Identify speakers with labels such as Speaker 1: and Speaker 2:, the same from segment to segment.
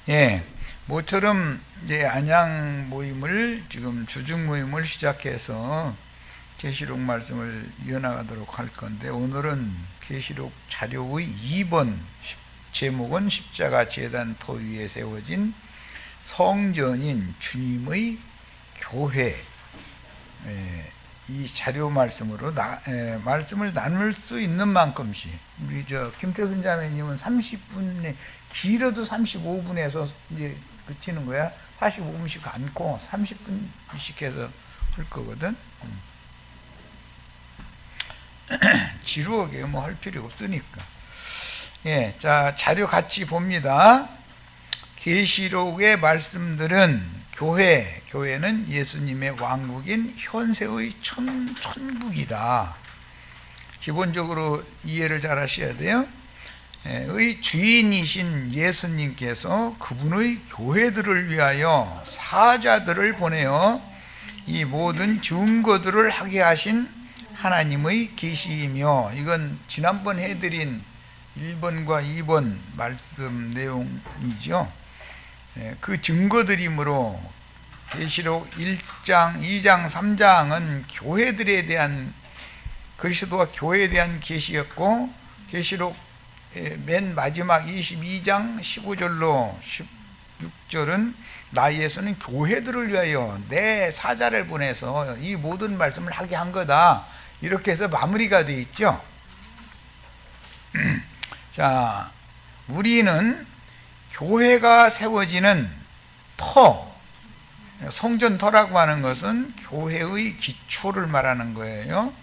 Speaker 1: 예, 모처럼 이제 안양 모임을 지금 주중 모임을 시작해서 계시록 말씀을 이어나가도록 할 건데, 오늘은 계시록 자료의 2번 제목은 십자가 제단 터 위에 세워진 성전인 주님의 교회, 이 자료 말씀으로 말씀을 나눌 수 있는 만큼씩, 우리 김태순 자매님은 30분에 길어도 35분에서 이제 그치는 거야. 45분씩 않고 30분씩 해서 할 거거든. 지루하게 뭐 할 필요 없으니까. 예, 자, 자료 같이 봅니다. 계시록의 말씀들은 교회는 예수님의 왕국인 현세의 천국이다. 기본적으로 이해를 잘 하셔야 돼요. 의 주인이신 예수님께서 그분의 교회들을 위하여 사자들을 보내어 이 모든 증거들을 하게 하신 하나님의 계시이며, 이건 지난번 해드린 1번과 2번 말씀 내용이죠. 그 증거들이므로 계시록 1장, 2장, 3장은 교회들에 대한, 그리스도와 교회에 대한 계시였고, 계시록 맨 마지막 22장 15절로 16절은 나 예수는 교회들을 위하여 내 사자를 보내서 이 모든 말씀을 하게 한 거다, 이렇게 해서 마무리가 되어 있죠. 자, 우리는 교회가 세워지는 성전터라고 하는 것은 교회의 기초를 말하는 거예요.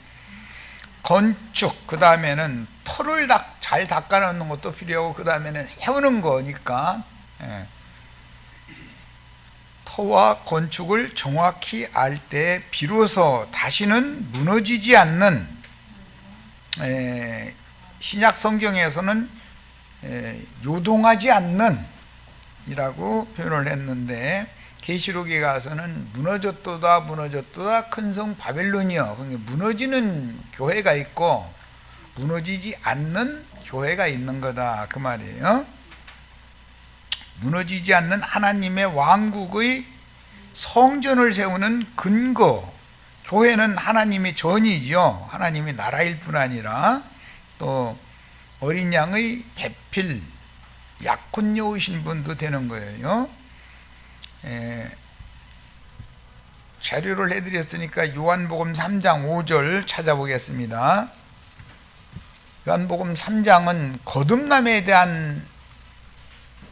Speaker 1: 건축, 그 다음에는 터를 잘 닦아놓는 것도 필요하고, 그 다음에는 세우는 거니까, 터와 건축을 정확히 알 때 비로소 다시는 무너지지 않는, 신약 성경에서는 요동하지 않는 이라고 표현을 했는데, 계시록에 가서는 무너졌도다 큰 성 바벨론이여, 그러니까 무너지는 교회가 있고 무너지지 않는 교회가 있는 거다, 그 말이에요. 무너지지 않는 하나님의 왕국의 성전을 세우는 근거, 교회는 하나님의 전이죠. 하나님의 나라일 뿐 아니라 또 어린 양의 배필, 약혼녀이신 분도 되는 거예요. 자료를 해드렸으니까 요한복음 3장 5절 찾아보겠습니다. 요한복음 3장은 거듭남에 대한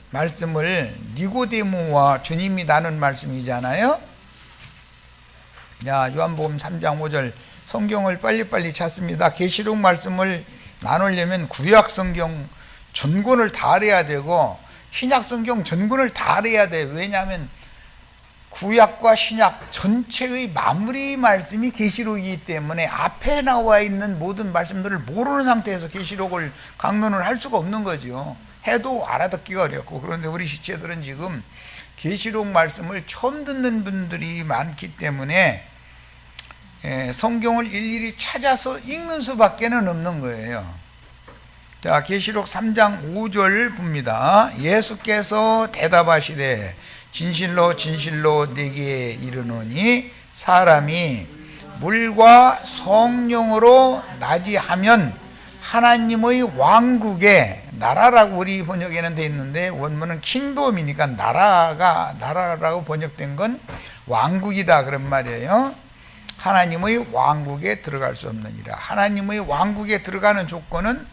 Speaker 1: 말씀을 니고데모와 주님이 나눈 말씀이잖아요. 자, 요한복음 3장 5절, 성경을 빨리빨리 찾습니다. 계시록 말씀을 나누려면 구약성경 전권을 다 알아야 되고 신약성경 전권을 다 알아야 돼. 왜냐하면 구약과 신약 전체의 마무리 말씀이 계시록이기 때문에 앞에 나와 있는 모든 말씀들을 모르는 상태에서 계시록을 강론을 할 수가 없는 거죠. 해도 알아듣기가 어렵고. 그런데 우리 시체들은 지금 계시록 말씀을 처음 듣는 분들이 많기 때문에 성경을 일일이 찾아서 읽는 수밖에는 없는 거예요. 자, 계시록 3장 5절 봅니다. 예수께서 대답하시되 진실로 진실로 네게 이르노니 사람이 물과 성령으로 나지하면 하나님의 왕국에, 나라라고 우리 번역에는 돼 있는데 원문은 킹돔이니까 나라라고 번역된 건 왕국이다, 그런 말이에요. 하나님의 왕국에 들어갈 수 없느니라. 하나님의 왕국에 들어가는 조건은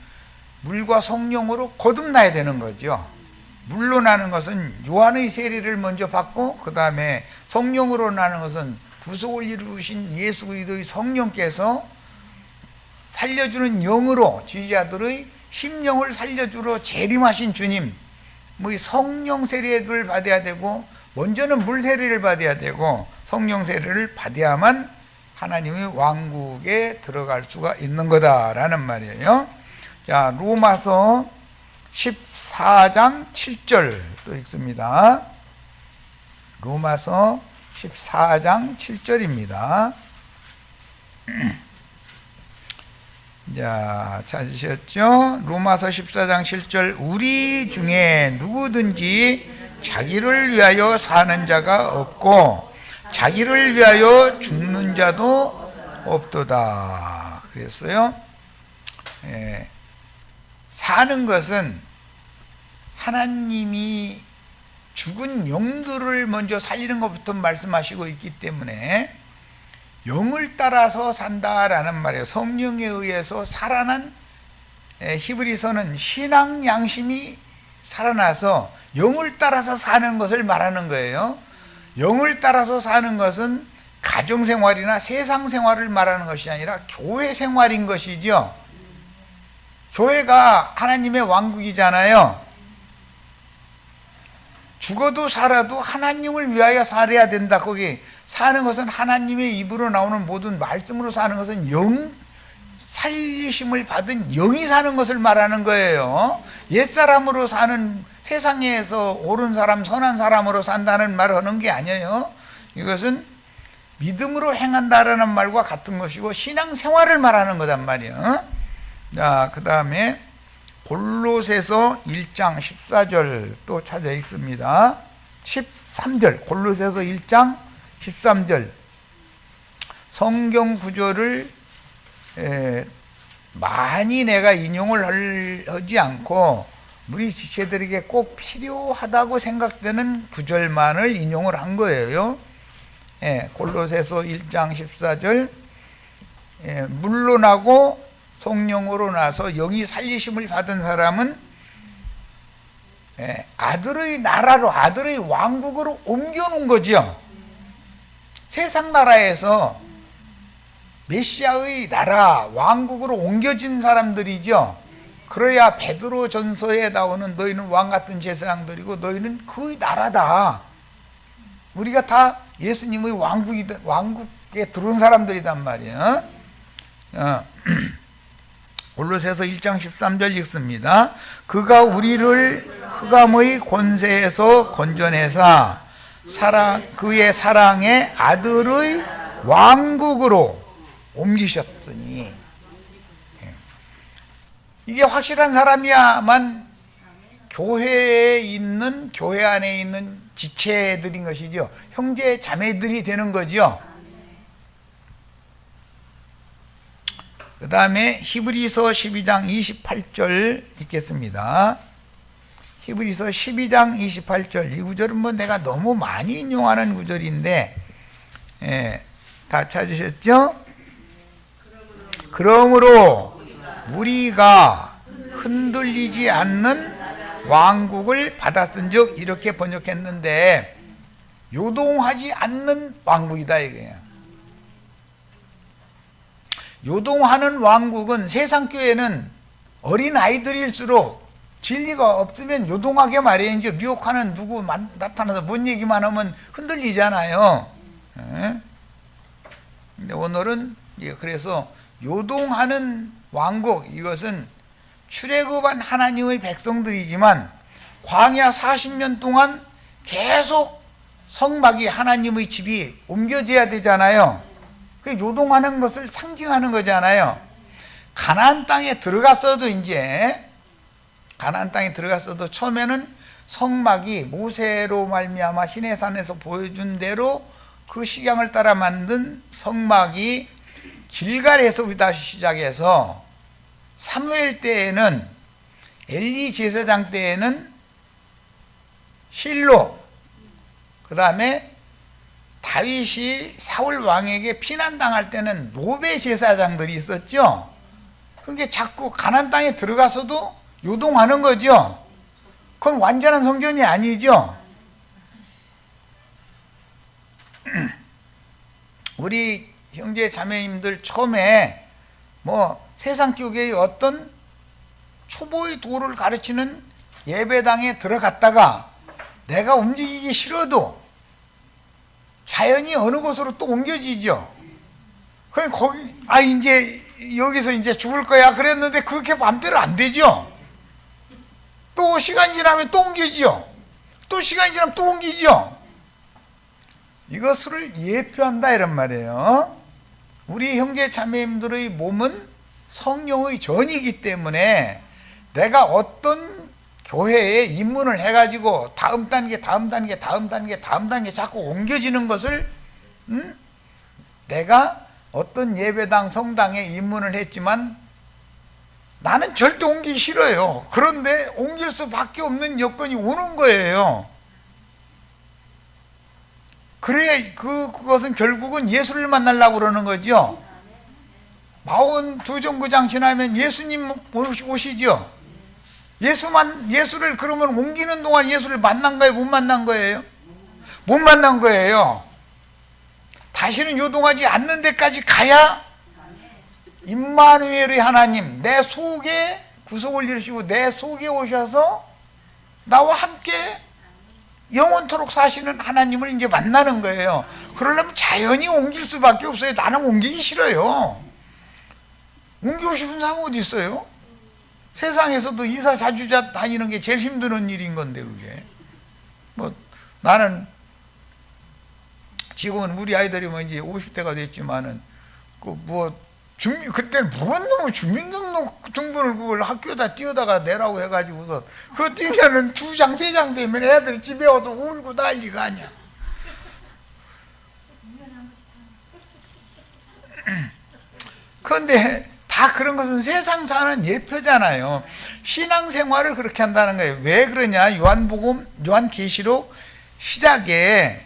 Speaker 1: 물과 성령으로 거듭나야 되는 거죠. 물로 나는 것은 요한의 세례를 먼저 받고, 그 다음에 성령으로 나는 것은 구속을 이루신 예수 그리스도의 성령께서 살려주는 영으로 지지자들의 심령을 살려주러 재림하신 주님, 성령 세례를 받아야 되고, 먼저는 물 세례를 받아야 되고 성령 세례를 받아야만 하나님의 왕국에 들어갈 수가 있는 거다라는 말이에요. 자, 로마서 14장 7절 또 읽습니다. 로마서 14장 7절입니다. 자, 찾으셨죠? 로마서 14장 7절, 우리 중에 누구든지 자기를 위하여 사는 자가 없고 자기를 위하여 죽는 자도 없도다. 그랬어요. 사는 것은 하나님이 죽은 영들을 먼저 살리는 것부터 말씀하시고 있기 때문에 영을 따라서 산다라는 말이에요. 성령에 의해서 살아난, 히브리서는 신앙 양심이 살아나서 영을 따라서 사는 것을 말하는 거예요. 영을 따라서 사는 것은 가정생활이나 세상생활을 말하는 것이 아니라 교회 생활인 것이죠. 교회가 하나님의 왕국이잖아요. 죽어도 살아도 하나님을 위하여 살아야 된다. 거기 사는 것은 하나님의 입으로 나오는 모든 말씀으로 사는 것은 영, 살리심을 받은 영이 사는 것을 말하는 거예요. 옛사람으로 사는, 세상에서 옳은 사람, 선한 사람으로 산다는 말을 하는 게 아니에요. 이것은 믿음으로 행한다라는 말과 같은 것이고 신앙생활을 말하는 거단 말이에요. 자, 그 다음에 골로새서 1장 14절 또 찾아 읽습니다. 13절, 골로새서 1장 13절. 성경 구절을 많이 내가 인용을 하지 않고 우리 지체들에게 꼭 필요하다고 생각되는 구절만을 인용을 한 거예요. 골로새서 1장 14절. 물론하고 성령으로 나서 영이 살리심을 받은 사람은 아들의 나라로, 아들의 왕국으로 옮겨놓은 거죠. 세상 나라에서 메시아의 나라, 왕국으로 옮겨진 사람들이죠. 그래야 베드로 전서에 나오는 너희는 왕같은 제사장들이고 너희는 그 나라다. 우리가 다 예수님의 왕국에 들어온 사람들이단 말이에요. 골로새서 1장 13절 읽습니다. 그가 우리를 흑암의 권세에서 건져내사 그의 사랑의 아들의 왕국으로 옮기셨으니. 이게 확실한 사람이야만 교회에 있는, 교회 안에 있는 지체들인 것이죠. 형제 자매들이 되는 거죠. 그 다음에 히브리서 12장 28절 읽겠습니다. 히브리서 12장 28절. 이 구절은 뭐 내가 너무 많이 인용하는 구절인데, 다 찾으셨죠? 그러므로 우리가 흔들리지 않는 왕국을 받았은즉, 이렇게 번역했는데 요동하지 않는 왕국이다 이거예요. 요동하는 왕국은, 세상 교회는 어린 아이들일수록 진리가 없으면 요동하게 말이에요. 이제 미혹하는 누구 나타나서 뭔 얘기만 하면 흔들리잖아요. 근데 오늘은 그래서 요동하는 왕국, 이것은 출애굽한 하나님의 백성들이지만 광야 40년 동안 계속 성막이, 하나님의 집이 옮겨져야 되잖아요. 그 요동하는 것을 상징하는 거잖아요. 가나안 땅에 들어갔어도, 이제 가나안 땅에 들어갔어도 처음에는 성막이 모세로 말미암아 시내산에서 보여준 대로 그 식양을 따라 만든 성막이 길갈에서부터 시작해서 사무엘 때에는, 엘리 제사장 때에는 실로, 그 다음에 다윗이 사울 왕에게 피난당할 때는 노베 제사장들이 있었죠. 그게 자꾸 가나안 땅에 들어가서도 요동하는 거죠. 그건 완전한 성전이 아니죠. 우리 형제 자매님들 처음에 뭐 세상 교계의 어떤 초보의 도를 가르치는 예배당에 들어갔다가 내가 움직이기 싫어도 자연히 어느 곳으로 또 옮겨지죠. 그럼 거기, 이제 여기서 이제 죽을 거야 그랬는데 그렇게 맘대로 안 되죠. 또 시간이 지나면 또 옮기죠. 또 시간이 지나면 또 옮기죠. 이것을 예표한다 이런 말이에요. 우리 형제 자매님들의 몸은 성령의 전이기 때문에 내가 어떤 교회에 입문을 해가지고 다음 단계 자꾸 옮겨지는 것을 내가 어떤 예배당 성당에 입문을 했지만 나는 절대 옮기기 싫어요. 그런데 옮길 수밖에 없는 여건이 오는 거예요. 그래야 그것은 결국은 예수를 만나려고 그러는 거죠. 42정거장 지나면 예수님 오시죠. 예수를 그러면 옮기는 동안 예수를 만난 거예요? 못 만난 거예요? 못 만난 거예요. 다시는 요동하지 않는 데까지 가야 임마누엘의 하나님, 내 속에 구속을 이루시고 내 속에 오셔서 나와 함께 영원토록 사시는 하나님을 이제 만나는 거예요. 그러려면 자연히 옮길 수밖에 없어요. 나는 옮기기 싫어요. 옮기고 싶은 사람 어디 있어요? 세상에서도 이사 사주자 다니는 게 제일 힘든 일인 건데, 그게. 나는 지금은 우리 아이들이 이제 50대가 됐지만은 그때는 무슨 놈의 주민등록증본을 그걸 학교에다 띄어다가 내라고 해가지고서 그거 띄면은 2장 3장 되면 애들 집에 와서 울고 난리가 아니야. 그런데 다 그런 것은 세상 사는 예표잖아요. 신앙생활을 그렇게 한다는 거예요. 왜 그러냐? 요한계시록 시작에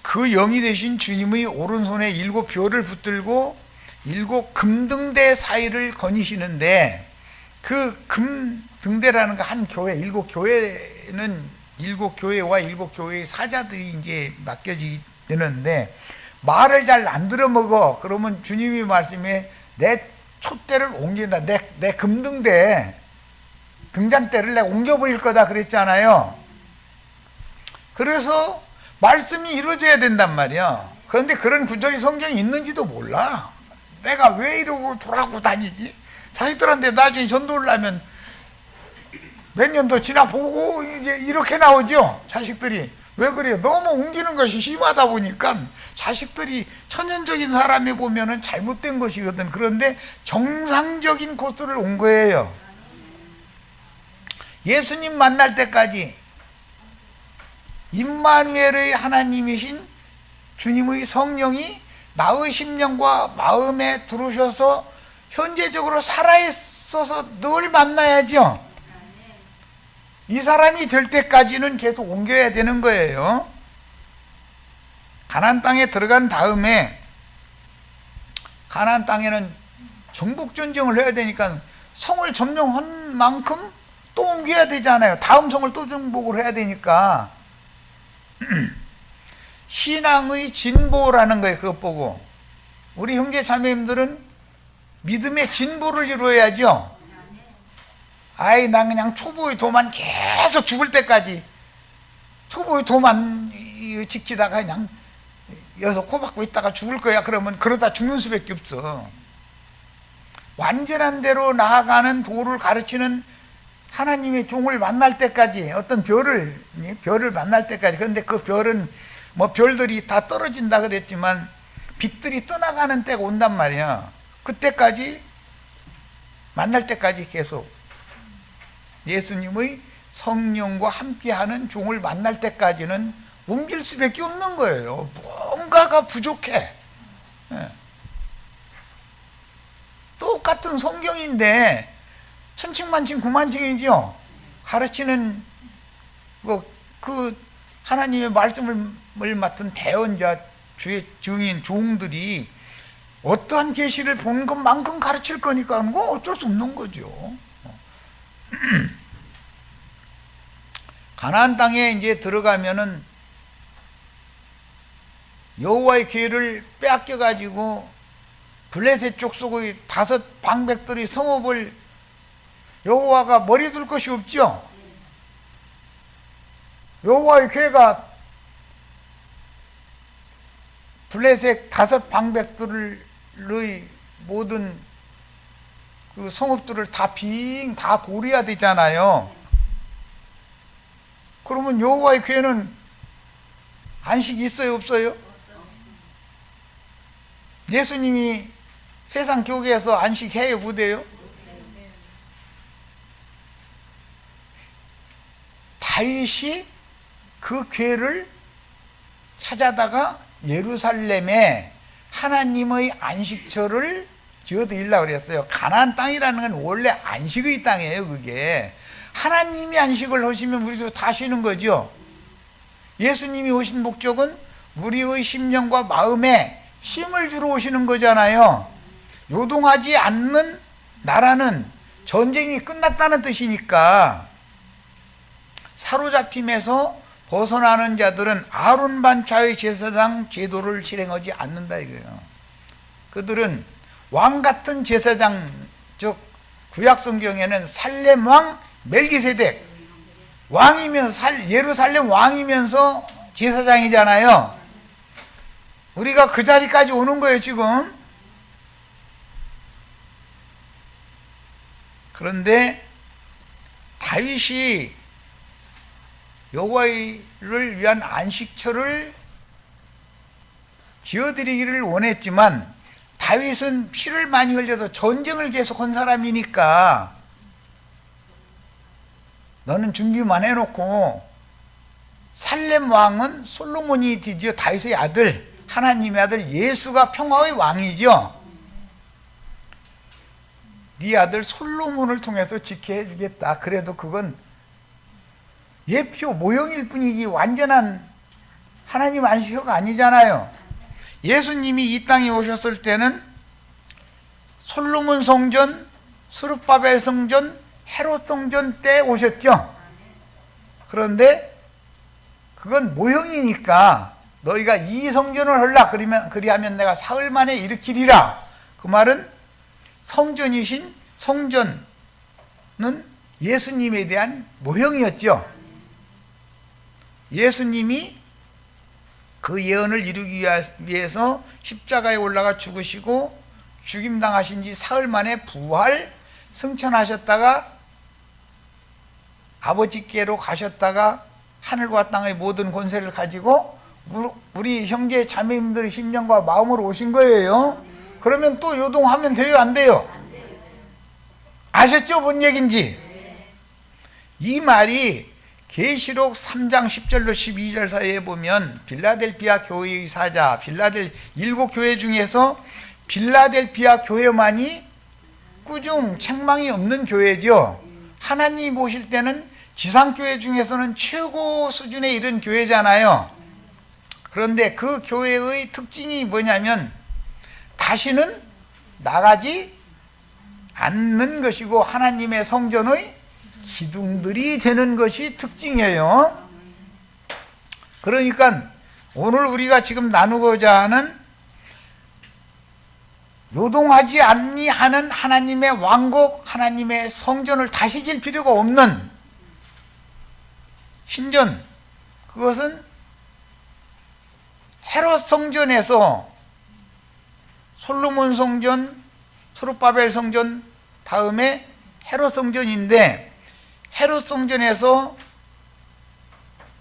Speaker 1: 그 영이 되신 주님의 오른손에 7 별을 붙들고 7 금등대 사이를 거니시는데, 그 금등대라는 거 한 교회, 7 교회는 7 교회와 7 교회의 사자들이 이제 맡겨지게 되는데, 말을 잘 안 들어먹어. 그러면 주님이 말씀에 내 촛대를 옮긴다. 내 금등대, 등잔대를 내가 옮겨버릴 거다 그랬잖아요. 그래서 말씀이 이루어져야 된단 말이야. 그런데 그런 구절이 성경에 있는지도 몰라. 내가 왜 이러고 돌아가고 다니지? 자식들한테 나중에 전도를 하면 몇 년 더 지나보고 이제 이렇게 나오죠. 자식들이. 왜 그래요? 너무 옮기는 것이 심하다 보니까 자식들이 천연적인 사람이 보면은 잘못된 것이거든. 그런데 정상적인 코스를 온 거예요. 예수님 만날 때까지 임마누엘의 하나님이신 주님의 성령이 나의 심령과 마음에 들어오셔서 현재적으로 살아있어서 늘 만나야죠. 이 사람이 될 때까지는 계속 옮겨야 되는 거예요. 가나안 땅에 들어간 다음에, 가나안 땅에는 정복전쟁을 해야 되니까 성을 점령한 만큼 또 옮겨야 되잖아요. 다음 성을 또 정복을 해야 되니까. 신앙의 진보라는 거예요. 그것 보고 우리 형제 자매님들은 믿음의 진보를 이루어야죠. 난 그냥 초보의 도만 계속 죽을 때까지 초보의 도만 지키다가 그냥 여기서 코박고 있다가 죽을 거야. 그러면 그러다 죽는 수밖에 없어. 완전한 대로 나아가는 도를 가르치는 하나님의 종을 만날 때까지, 어떤 별을 만날 때까지. 그런데 그 별은 별들이 다 떨어진다 그랬지만 빛들이 떠나가는 때가 온단 말이야. 그때까지, 만날 때까지 계속 예수님의 성령과 함께하는 종을 만날 때까지는 옮길 수밖에 없는 거예요. 뭔가가 부족해. 똑같은 성경인데 천칭만칭 구만칭이죠. 가르치는 그 하나님의 말씀을 맡은 대언자, 주의 증인, 종들이 어떠한 계시를 본 것만큼 가르칠 거니까 뭐 어쩔 수 없는 거죠. 가나안 땅에 이제 들어가면은 여호와의 기회를 빼앗겨 가지고 블레셋 족속의 5 방백들이 성읍을, 여호와가 머리 둘 것이 없죠. 여호와의 괴가 블레셋 5 방백들의 모든 그 성읍들을 다 보려야 되잖아요. 그러면 여호와의 괴는 안식이 있어요, 없어요? 예수님이 세상 교계에서 안식해요, 못해요? 다윗이 그 궤를 찾아다가 예루살렘에 하나님의 안식처를 지어드리려고 그랬어요. 가나안 땅이라는 건 원래 안식의 땅이에요. 그게 하나님이 안식을 하시면 우리도 다 쉬는 거죠. 예수님이 오신 목적은 우리의 심령과 마음에 쉼을 주러 오시는 거잖아요. 요동하지 않는 나라는 전쟁이 끝났다는 뜻이니까 사로잡힘에서 벗어나는 자들은 아론 반차의 제사장 제도를 실행하지 않는다 이거예요. 그들은 왕 같은 제사장, 즉 구약 성경에는 살렘 왕 멜기세덱 왕이면서 예루살렘 왕이면서 제사장이잖아요. 우리가 그 자리까지 오는 거예요 지금. 그런데 다윗이 여호와를 위한 안식처를 지어드리기를 원했지만 다윗은 피를 많이 흘려서 전쟁을 계속한 사람이니까 너는 준비만 해놓고, 살렘 왕은 솔로몬이 드디어 다윗의 아들, 하나님의 아들 예수가 평화의 왕이죠. 네 아들 솔로몬을 통해서 지켜해 주겠다. 그래도 그건 예표 모형일 뿐이지 완전한 하나님 안식처가 아니잖아요. 예수님이 이 땅에 오셨을 때는 솔로몬 성전, 스룹바벨 성전, 헤롯 성전 때 오셨죠. 그런데 그건 모형이니까 너희가 이 성전을 하려 그리하면 내가 사흘 만에 일으키리라. 그 말은 성전이신 성전은 예수님에 대한 모형이었죠. 예수님이 그 예언을 이루기 위해서 십자가에 올라가 죽으시고 죽임당하신 지 사흘 만에 부활 승천하셨다가 아버지께로 가셨다가 하늘과 땅의 모든 권세를 가지고 우리 형제 자매님들의 심령과 마음으로 오신 거예요. 그러면 또 요동하면 돼요, 안 돼요? 아셨죠? 뭔 얘기인지? 이 말이 계시록 3장 10절로 12절 사이에 보면 빌라델피아 교회의 사자, 일곱 교회 중에서 빌라델피아 교회만이 꾸중, 책망이 없는 교회죠. 하나님 보실 때는 지상교회 중에서는 최고 수준에 이른 교회잖아요. 그런데 그 교회의 특징이 뭐냐면 다시는 나가지 않는 것이고 하나님의 성전의 기둥들이 되는 것이 특징이에요. 그러니까 오늘 우리가 지금 나누고자 하는 요동하지 않니 하는 하나님의 왕국, 하나님의 성전을 다시 질 필요가 없는 신전, 그것은 헤롯 성전에서 솔로몬 성전, 스룹바벨 성전 다음에 헤롯 성전인데, 헤롯 성전에서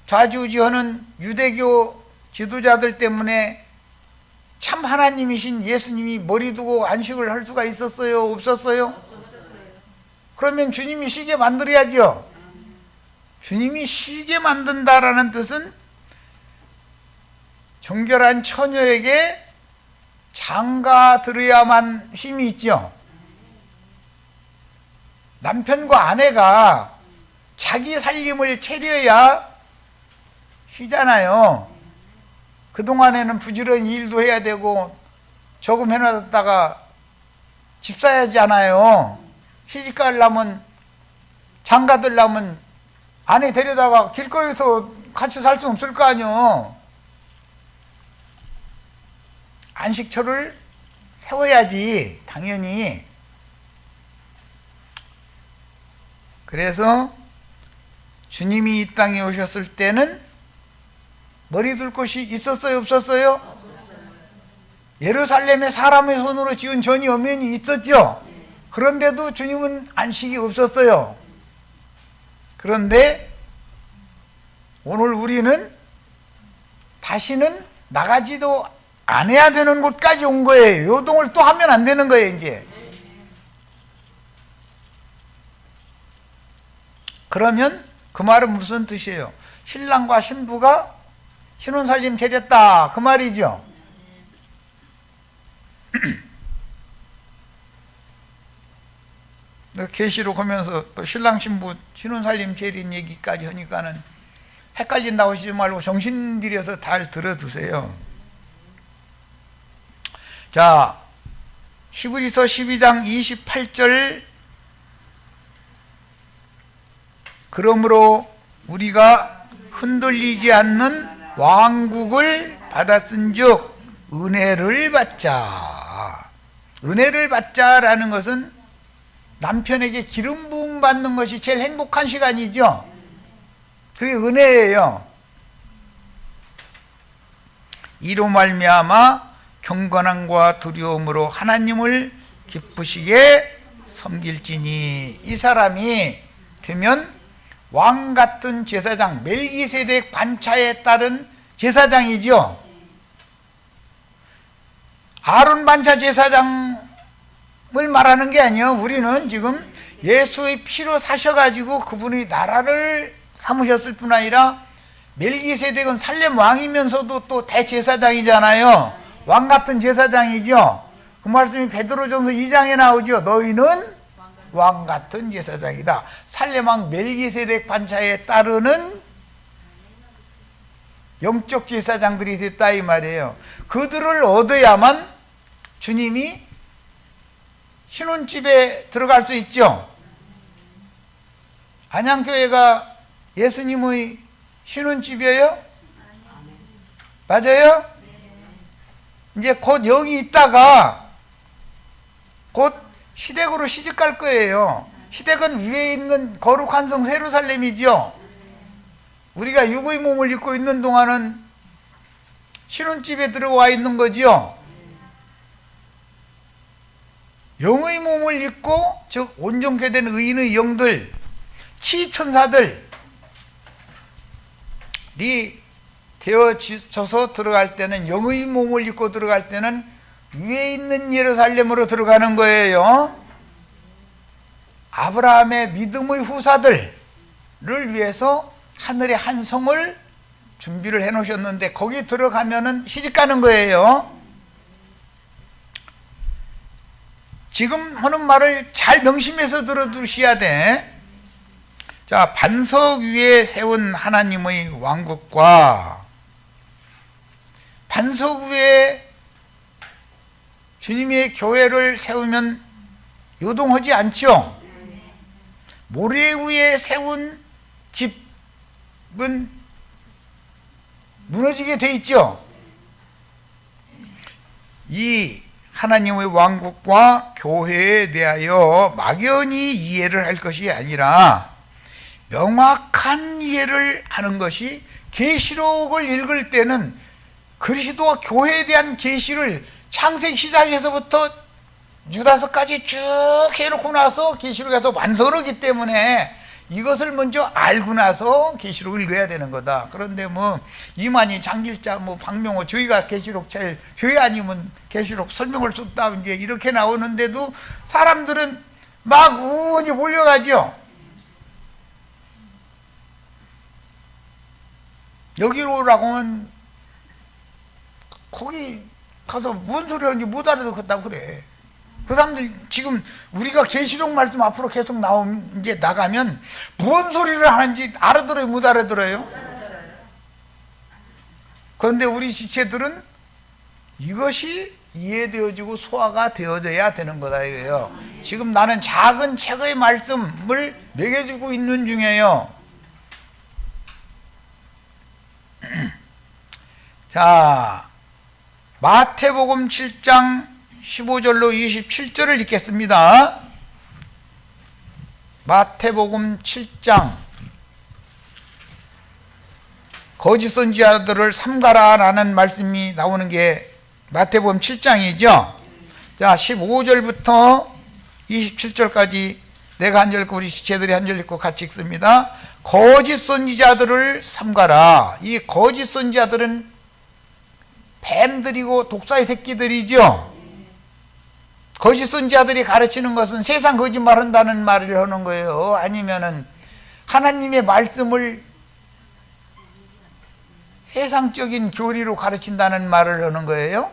Speaker 1: 좌지우지하는 유대교 지도자들 때문에 참 하나님이신 예수님이 머리 두고 안식을 할 수가 있었어요? 없었어요? 그러면 주님이 쉬게 만들어야죠. 주님이 쉬게 만든다라는 뜻은 정결한 처녀에게 장가 들어야만 쉼이 있죠. 남편과 아내가 자기 살림을 차려야 쉬잖아요. 그동안에는 부지런히 일도 해야 되고 저금 해놨다가 집 사야지 않아요. 시집 가려면, 장가 들려면 아내 데려다가 길거리에서 같이 살 수 없을 거 아니요. 안식처를 세워야지 당연히. 그래서 주님이 이 땅에 오셨을 때는 머리 둘 곳이 있었어요, 없었어요? 예루살렘에 사람의 손으로 지은 전이 엄연히 있었죠. 그런데도 주님은 안식이 없었어요. 그런데 오늘 우리는 다시는 나가지도 안 해야 되는 곳까지 온 거예요. 요동을 또 하면 안 되는 거예요, 이제. 그러면 그 말은 무슨 뜻이에요? 신랑과 신부가 신혼살림 차렸다 그 말이죠. 계시록 하면서 또 신랑 신부 신혼살림 차린 얘기까지 하니까는 헷갈린다고 하시지 말고 정신 들여서 잘 들어두세요. 자, 히브리서 12장 28절 그러므로 우리가 흔들리지 않는 왕국을 받았은즉 은혜를 받자. 은혜를 받자라는 것은 남편에게 기름 부음 받는 것이 제일 행복한 시간이죠. 그게 은혜예요. 이로 말미암아 경건함과 두려움으로 하나님을 기쁘시게 섬길지니. 이 사람이 되면 왕 같은 제사장, 멜기세덱 반차에 따른 제사장이죠. 아론 반차 제사장을 말하는 게 아니에요. 우리는 지금 예수의 피로 사셔가지고 그분이 나라를 삼으셨을 뿐 아니라 멜기세덱은 살렘 왕이면서도 또 대제사장이잖아요. 왕 같은 제사장이죠. 그 말씀이 베드로전서 2장에 나오죠. 너희는 왕 같은 제사장이다. 살렘 왕 멜기세덱 반차에 따르는 영적 제사장들이 됐다 이 말이에요. 그들을 얻어야만 주님이 신혼집에 들어갈 수 있죠. 안양교회가 예수님의 신혼집이에요? 맞아요? 이제 곧 여기 있다가 곧 시댁으로 시집갈 거예요. 시댁은 위에 있는 거룩한 성 예루살렘이죠. 우리가 육의 몸을 입고 있는 동안은 신혼집에 들어와 있는 거죠. 영의 몸을 입고, 즉 온전케 된 의인의 영들, 치천사들이 되어져서 들어갈 때는, 영의 몸을 입고 들어갈 때는 위에 있는 예루살렘으로 들어가는 거예요. 아브라함의 믿음의 후사들을 위해서 하늘의 한 성을 준비를 해 놓으셨는데 거기 들어가면은 시집 가는 거예요. 지금 하는 말을 잘 명심해서 들어두셔야 돼. 자, 반석 위에 세운 하나님의 왕국과 반석 위에 주님의 교회를 세우면 요동하지 않죠. 모래 위에 세운 집은 무너지게 돼 있죠. 이 하나님의 왕국과 교회에 대하여 막연히 이해를 할 것이 아니라 명확한 이해를 하는 것이, 계시록을 읽을 때는 그리스도와 교회에 대한 계시를 창세기 시작에서부터 유다서까지 쭉 해놓고 나서 계시록에서 완성하기 때문에 이것을 먼저 알고 나서 계시록을 읽어야 되는 거다. 그런데 뭐 이만희, 장길자, 뭐 박명호, 저희가 계시록 제일, 저희 아니면 계시록 설명을 썼다 이제 이렇게 나오는데도 사람들은 막 우원히 몰려가죠. 여기로 오라고 하면 거기 가서 뭔 소리 하는지 못 알아듣겠다고 그래. 그 사람들 지금 우리가 계시록 말씀 앞으로 계속 이제 나가면 무슨 소리를 하는지 알아들어요, 못 알아들어요? 그런데 우리 지체들은 이것이 이해되어지고 소화가 되어져야 되는 거다 이거예요. 지금 나는 작은 책의 말씀을 먹여주고 있는 중이에요. 자, 마태복음 7장 15절로 27절을 읽겠습니다. 마태복음 7장. 거짓 선지자들을 삼가라 라는 말씀이 나오는 게 마태복음 7장이죠. 자, 15절부터 27절까지 내가 한 절 읽고 우리 지체들이 한 절 읽고 같이 읽습니다. 거짓 선지자들을 삼가라. 이 거짓 선지자들은 뱀들이고 독사의 새끼들이죠. 거짓 선지자들이 가르치는 것은 세상 거짓말 한다는 말을 하는 거예요. 아니면은 하나님의 말씀을 세상적인 교리로 가르친다는 말을 하는 거예요?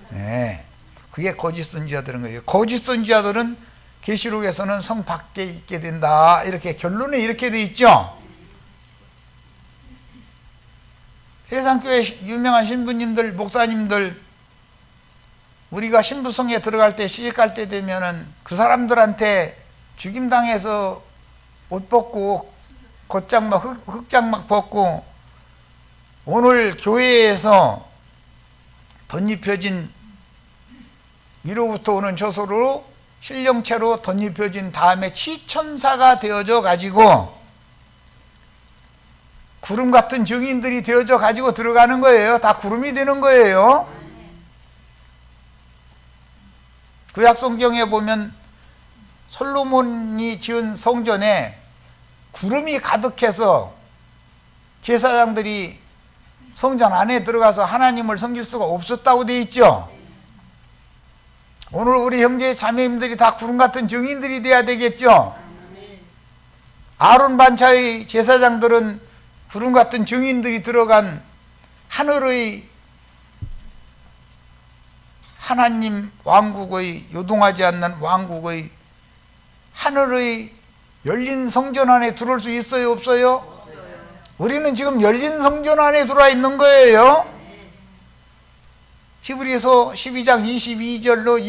Speaker 1: 네. 그게 거짓 선지자들인 거예요. 거짓 선지자들은 계시록에서는 성 밖에 있게 된다. 이렇게 결론에 이렇게 돼 있죠. 세상교회 유명한 신부님들, 목사님들, 우리가 신부성에 들어갈 때, 시집갈 때 되면은 그 사람들한테 죽임당해서 옷 벗고 겉장막, 흑장막 벗고 오늘 교회에서 덧입혀진 위로부터 오는 저소로 신령체로 덧입혀진 다음에 치천사가 되어져 가지고 구름 같은 증인들이 되어져 가지고 들어가는 거예요. 다 구름이 되는 거예요. 구약성경에 보면 솔로몬이 지은 성전에 구름이 가득해서 제사장들이 성전 안에 들어가서 하나님을 섬길 수가 없었다고 되어 있죠. 오늘 우리 형제 자매님들이 다 구름 같은 증인들이 돼야 되겠죠. 아론 반차의 제사장들은 구름 같은 증인들이 들어간 하늘의 하나님 왕국의, 요동하지 않는 왕국의 하늘의 열린 성전 안에 들어올 수 있어요, 없어요? 우리는 지금 열린 성전 안에 들어와 있는 거예요. 히브리서 12장 22절로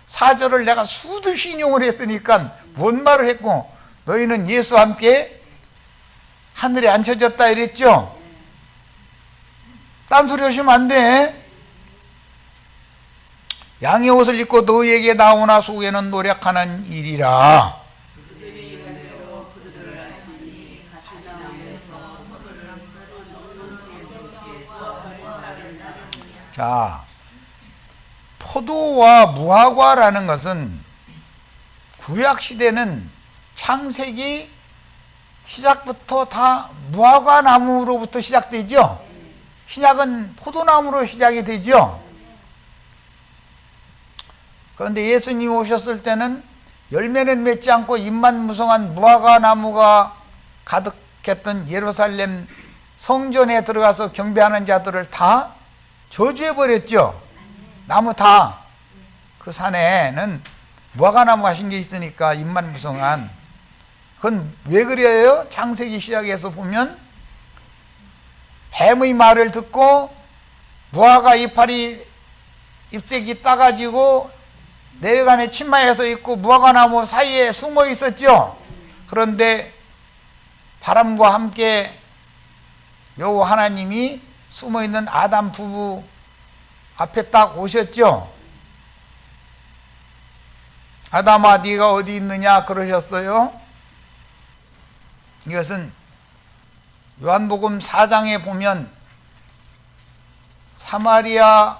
Speaker 1: 24절을 내가 수두시 인용을 했으니까 뭔 말을 했고, 너희는 예수와 함께 하늘에 앉혀졌다 이랬죠. 딴소리 하시면 안 돼. 양의 옷을 입고 너희에게 나오나 속에는 노력하는 일이라. 자, 포도와 무화과라는 것은 구약시대는 창세기 시작부터 다 무화과 나무로부터 시작되죠. 신약은 포도나무로 시작이 되죠. 그런데 예수님이 오셨을 때는 열매는 맺지 않고 잎만 무성한 무화과 나무가 가득했던 예루살렘 성전에 들어가서 경배하는 자들을 다 저주해버렸죠. 나무 다. 그 산에는 무화과 나무가 심겨 있으니까 잎만 무성한. 그건 왜 그래요? 창세기 시작에서 보면 뱀의 말을 듣고 무화과 이파리 잎새기 따가지고 내려간에 치마에서 있고 무화과 나무 사이에 숨어 있었죠. 그런데 바람과 함께 여호와 하나님이 숨어 있는 아담 부부 앞에 딱 오셨죠. 아담아, 네가 어디 있느냐 그러셨어요. 이것은 요한복음 4장에 보면 사마리아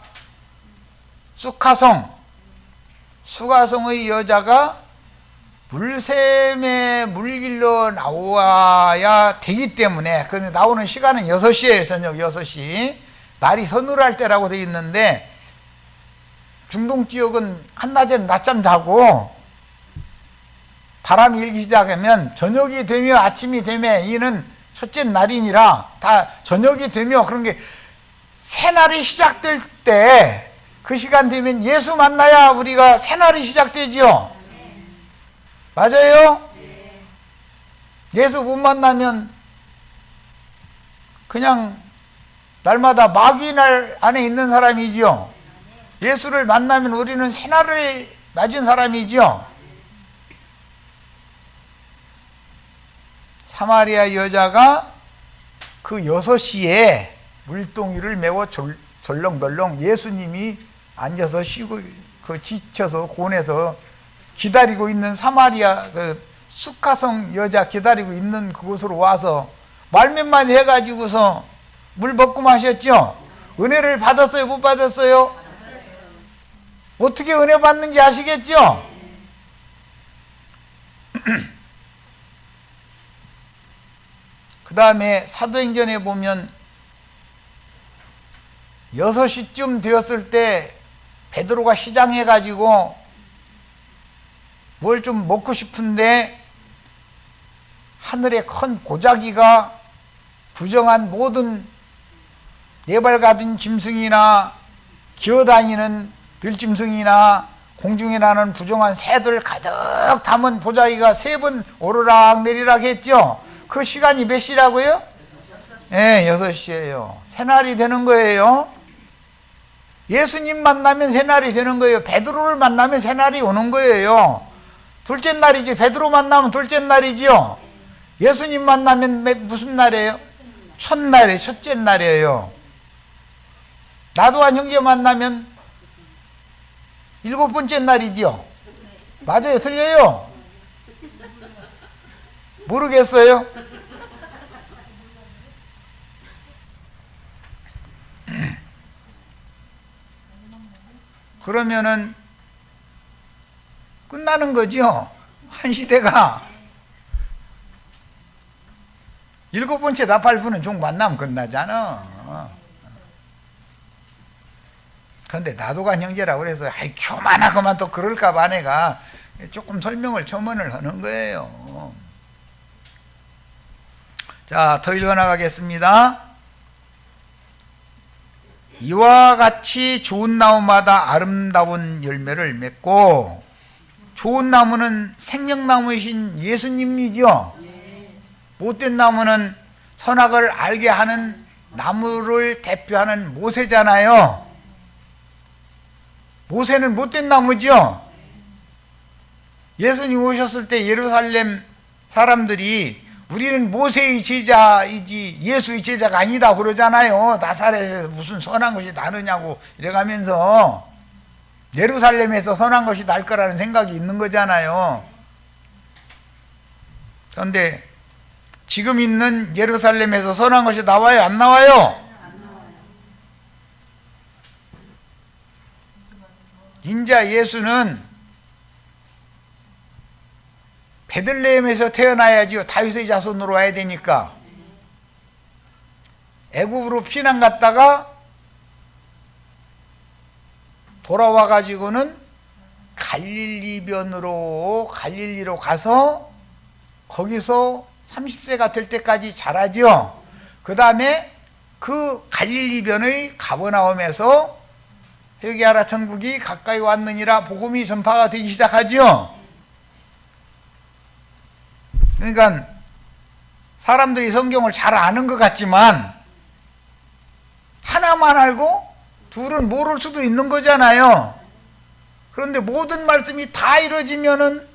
Speaker 1: 수가성의 여자가 물샘에 물길로 나와야 되기 때문에, 그런데 나오는 시간은 6시에요. 저녁 6시. 날이 서늘할 때라고 되어 있는데, 중동 지역은 한낮에는 낮잠 자고 바람이 일기 시작하면 저녁이 되며 아침이 되며, 이는 첫째 날이니라 다 저녁이 되며, 그런 게 새날이 시작될 때 그 시간 되면 예수 만나야 우리가 새날이 시작되죠. 맞아요? 예수 못 만나면 그냥 날마다 마귀날 안에 있는 사람이죠. 예수를 만나면 우리는 새날을 맞은 사람이죠. 사마리아 여자가 그 6시에 물동이를 메워 절렁덜렁 예수님이 앉아서 쉬고 지쳐서 곤해서 기다리고 있는 사마리아 수가성 여자 기다리고 있는 그곳으로 와서 말 몇 마디 해가지고서 물 먹고 마셨죠. 은혜를 받았어요, 못 받았어요? 어떻게 은혜 받는지 아시겠죠? 그 다음에 사도행전에 보면 6시쯤 되었을 때 베드로가 시장해가지고 뭘 좀 먹고 싶은데 하늘에 큰 보자기가 부정한 모든 네발 가진 짐승이나 기어다니는 들짐승이나 공중에 나는 부정한 새들 가득 담은 보자기가 3번 오르락 내리락 했죠. 그 시간이 몇 시라고요? 네, 6시예요. 새날이 되는 거예요. 예수님 만나면 새날이 되는 거예요. 베드로를 만나면 새날이 오는 거예요. 둘째 날이지. 베드로 만나면 둘째 날이지요. 예수님 만나면 무슨 날이에요? 첫날에 첫째 날이에요. 나도한 형제 만나면 7번째 날이지요. 맞아요? 틀려요? 모르겠어요? 그러면은 끝나는 거죠. 한 시대가 7번째 나팔부는 종 만나면 끝나잖아. 그런데 나도간 형제라고 그래서 아이 교만하고만 또 그럴까 봐 내가 조금 설명을 첨언을 하는 거예요. 자, 더 읽어나가겠습니다. 이와 같이 좋은 나무마다 아름다운 열매를 맺고, 좋은 나무는 생명나무이신 예수님이죠. 못된 나무는 선악을 알게 하는 나무를 대표하는 모세잖아요. 모세는 못된 나무죠. 예수님 오셨을 때 예루살렘 사람들이 우리는 모세의 제자이지 예수의 제자가 아니다 그러잖아요. 나사렛에서 무슨 선한 것이 나느냐고 이래가면서 예루살렘에서 선한 것이 날 거라는 생각이 있는 거잖아요. 그런데 지금 있는 예루살렘에서 선한 것이 나와요? 안 나와요? 인자 예수는 베들레헴에서 태어나야지요. 다윗의 자손으로 와야 되니까. 애굽으로 피난 갔다가 돌아와 가지고는 갈릴리로 가서 거기서 30세가 될 때까지 자라죠. 그 다음에 그 갈릴리변의 가버나움에서 회개하라 천국이 가까이 왔느니라 복음이 전파가 되기 시작하죠. 그러니까 사람들이 성경을 잘 아는 것 같지만 하나만 알고 둘은 모를 수도 있는 거잖아요. 그런데 모든 말씀이 다 이루어지면은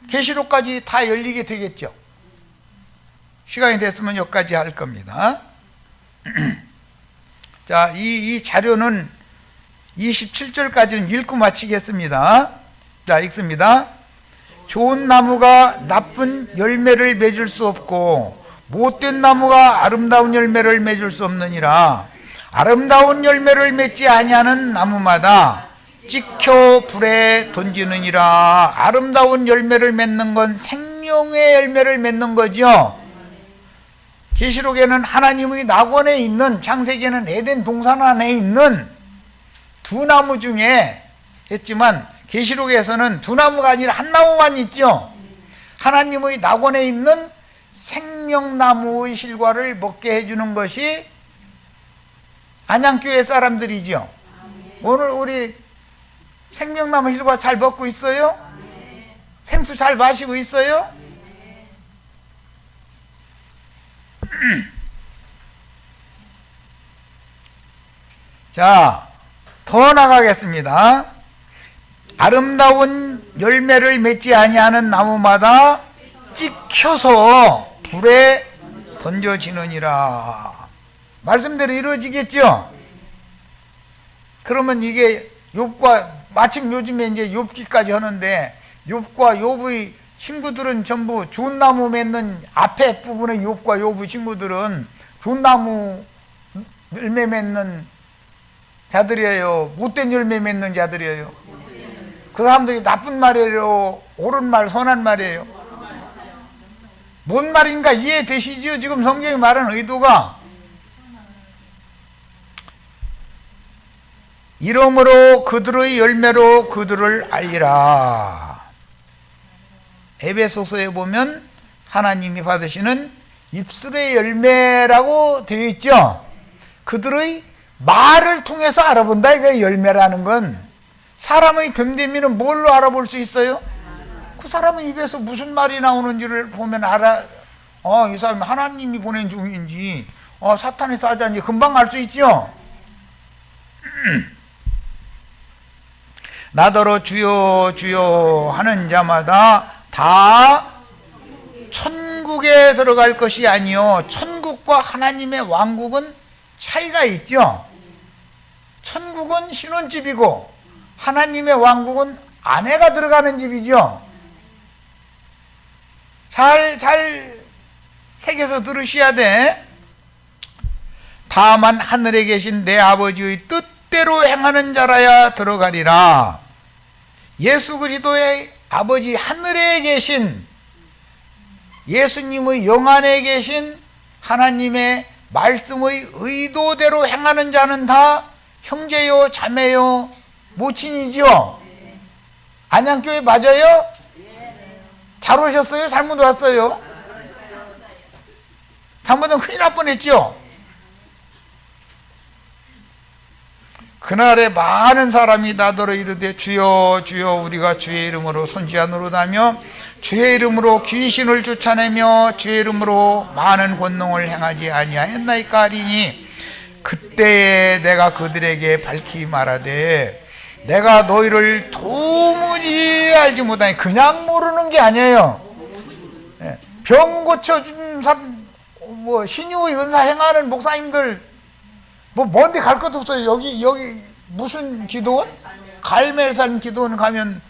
Speaker 1: 계시록까지 다 열리게 되겠죠. 시간이 됐으면 여기까지 할 겁니다. 자, 이 자료는 27절까지는 읽고 마치겠습니다. 자, 읽습니다. 좋은 나무가 나쁜 열매를 맺을 수 없고 못된 나무가 아름다운 열매를 맺을 수 없느니라. 아름다운 열매를 맺지 아니하는 나무마다 찍혀 불에 던지느니라. 아름다운 열매를 맺는 건 생명의 열매를 맺는 거죠. 계시록에는 하나님의 낙원에 있는, 창세기에는 에덴 동산 안에 있는 두 나무 중에 했지만 계시록에서는 두 나무가 아니라 한 나무만 있죠. 하나님의 낙원에 있는 생명나무의 실과를 먹게 해주는 것이 안양교회 사람들이죠. 오늘 우리 생명나무 실과 잘 먹고 있어요? 생수 잘 마시고 있어요? 자, 더 나가겠습니다. 아름다운 열매를 맺지 아니하는 나무마다 찍혀서 불에 던져지느니라. 말씀대로 이루어지겠죠? 그러면 이게 욥과, 마침 요즘에 이제 욥기까지 하는데 욥과 욥의 친구들은 전부 좋은 나무 맺는 앞에 부분의 욥과 욥의 친구들은 좋은 나무 열매 맺는 자들이에요? 못된 열매 맺는 자들이에요? 그 사람들이 나쁜 말이에요? 옳은 말, 선한 말이에요? 뭔 말인가 이해되시죠? 지금 성경이 말하는 의도가. 이러므로 그들의 열매로 그들을 알리라. 에베소서에 보면 하나님이 받으시는 입술의 열매라고 되어 있죠. 그들의 말을 통해서 알아본다. 이게 열매라는 건. 사람의 됨됨이는 뭘로 알아볼 수 있어요? 그 사람의 입에서 무슨 말이 나오는지를 보면 알아. 이 사람이 하나님이 보낸 종인지 사탄의 사자인지 금방 알 수 있죠. 나더러 주여 주여 하는 자마다 다 천국에 들어갈 것이 아니요, 천국과 하나님의 왕국은 차이가 있죠. 천국은 신혼집이고 하나님의 왕국은 아내가 들어가는 집이죠. 잘 새겨서 들으셔야 돼. 다만 하늘에 계신 내 아버지의 뜻대로 행하는 자라야 들어가리라. 예수 그리스도의 아버지 하늘에 계신 예수님의 영 안에 계신 하나님의 말씀의 의도대로 행하는 자는 다 형제요 자매요 모친이죠. 안양교회 맞아요? 잘 오셨어요? 잘못 왔어요? 잘못하면 큰일 날 뻔했죠. 그날에 많은 사람이 나더러 이르되 주여 주여 우리가 주의 이름으로 선지자노로다며 주의 이름으로 귀신을 쫓아내며 주의 이름으로 많은 권능을 행하지 아니하였나이까 하리니, 그때에 내가 그들에게 밝히 말하되 내가 너희를 도무지 알지 못하니. 그냥 모르는 게 아니에요. 병 고쳐준 사람, 신유의 은사 행하는 목사님들 먼데 갈 것도 없어요. 여기 무슨 기도원? 갈멜산 기도원 가면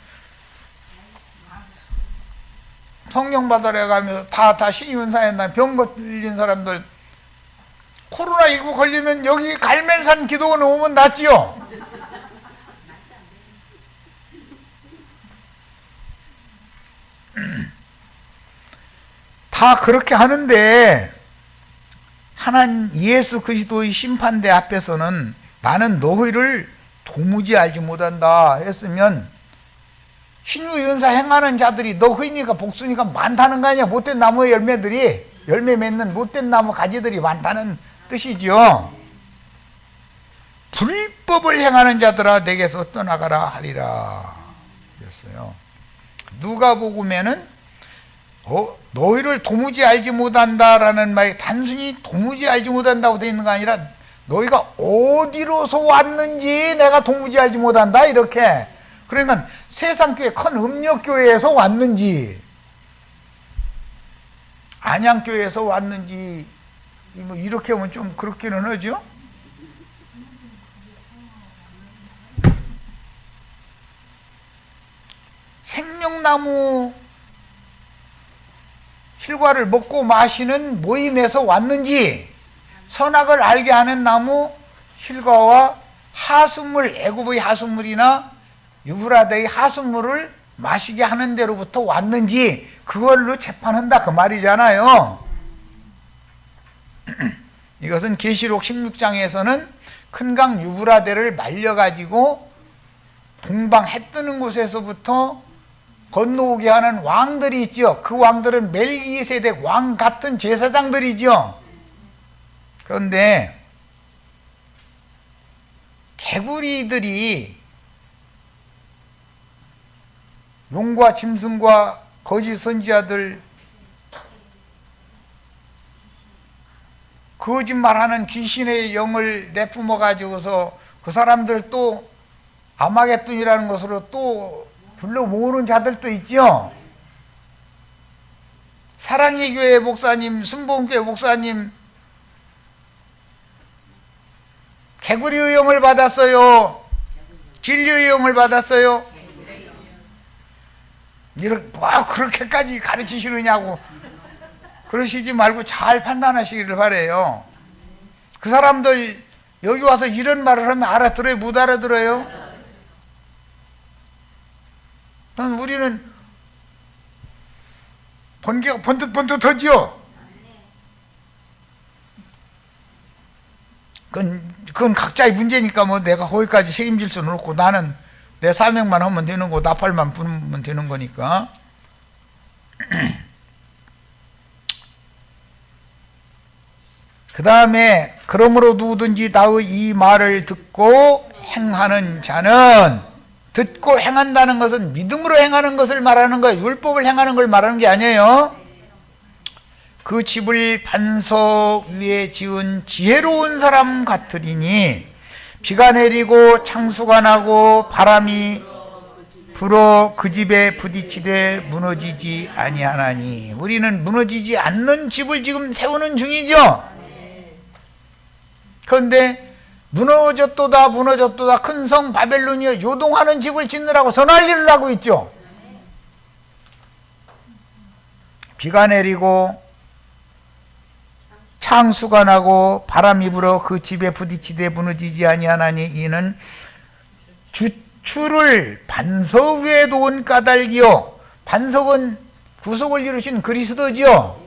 Speaker 1: 성령 받으러 가면서 다 신유 은사 했나. 병 걸린 사람들 코로나19 걸리면 여기 갈멜산 기도원에 오면 낫지요. 다 그렇게 하는데 하나님 예수 그리스도의 심판대 앞에서는 나는 너희를 도무지 알지 못한다 했으면, 신유 연사 행하는 자들이 너희니까 복수니까 많다는 거 아니야. 못된 나무의 열매들이, 열매 맺는 못된 나무 가지들이 많다는 뜻이죠. 불법을 행하는 자들아 내게서 떠나가라 하리라 그랬어요. 누가복음에는 너희를 도무지 알지 못한다라는 말이 단순히 도무지 알지 못한다고 되어 있는 거 아니라 너희가 어디로서 왔는지 내가 도무지 알지 못한다, 이렇게. 그러니까 세상교회 큰 음력교회에서 왔는지 안양교회에서 왔는지 이렇게 하면 좀 그렇기는 하죠. 생명나무 실과를 먹고 마시는 모임에서 왔는지, 선악을 알게 하는 나무 실과와 하수물, 애굽의 하수물이나 유브라데의 하수물을 마시게 하는 데로부터 왔는지 그걸로 재판한다 그 말이잖아요. 이것은 계시록 16장에서는 큰 강 유브라데를 말려가지고 동방 해 뜨는 곳에서부터 건너오게 하는 왕들이 있죠. 그 왕들은 멜기세덱 왕 같은 제사장들이죠. 그런데 개구리들이 용과 짐승과 거짓 선지자들, 거짓말하는 귀신의 영을 내뿜어 가지고서 그 사람들 또 아마겟돈이라는 것으로 또 불러 모으는 자들도 있죠. 사랑의 교회 목사님, 순복음교회 목사님 개구리의 영을 받았어요? 진리의 영을 받았어요? 그렇게까지 가르치시느냐고 그러시지 말고 잘 판단하시기를 바라요. 그 사람들 여기 와서 이런 말을 하면 알아들어요? 못 알아들어요? 우리는 번개가 번뜩번뜩하죠. 그건 각자의 문제니까 내가 거기까지 책임질 수는 없고, 나는 내 사명만 하면 되는 거, 나팔만 부르면 되는 거니까. 그 다음에 그러므로 누구든지 나의 이 말을 듣고 행하는 자는, 듣고 행한다는 것은 믿음으로 행하는 것을 말하는 거예요. 율법을 행하는 걸 말하는 게 아니에요. 그 집을 반석 위에 지은 지혜로운 사람 같으리니 비가 내리고 창수가 나고 바람이 불어 그 집에 부딪히되 무너지지 아니하나니. 우리는 무너지지 않는 집을 지금 세우는 중이죠. 그런데 무너졌도다 무너졌도다 큰 성 바벨론이여 요동하는 집을 짓느라고 전난리를 나고 있죠. 비가 내리고 창수가 나고 바람이 불어 그 집에 부딪히되 무너지지 아니하나니 이는 주추를 반석 위에 놓은 까닭이요. 반석은 구속을 이루신 그리스도죠.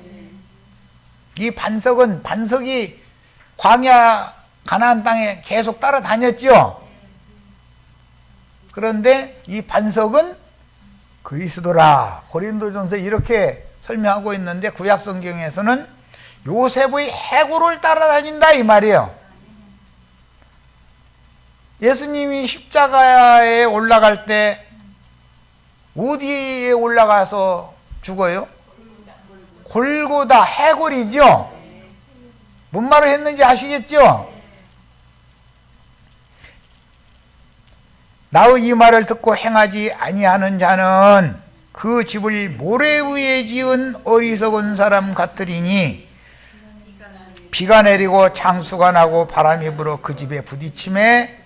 Speaker 1: 이 반석이 광야 가나안 땅에 계속 따라다녔죠. 그런데 이 반석은 그리스도라. 고린도전서 이렇게 설명하고 있는데 구약 성경에서는 요셉의 해골을 따라다닌다 이 말이에요. 예수님이 십자가에 올라갈 때 어디에 올라가서 죽어요? 골고다, 해골이죠. 뭔 말을 했는지 아시겠죠? 나의 이 말을 듣고 행하지 아니하는 자는 그 집을 모래 위에 지은 어리석은 사람 같으리니 비가 내리고 창수가 나고 바람이 불어 그 집에 부딪힘에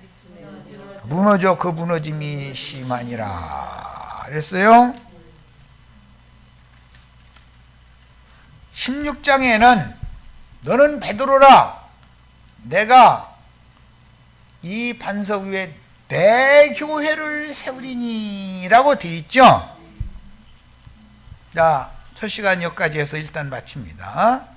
Speaker 1: 무너져 그 무너짐이 심하니라 그랬어요. 16장에는 너는 베드로라 내가 이 반석 위에 내 교회를 세우리니 라고 되어 있죠. 자, 첫 시간 여기까지 해서 일단 마칩니다.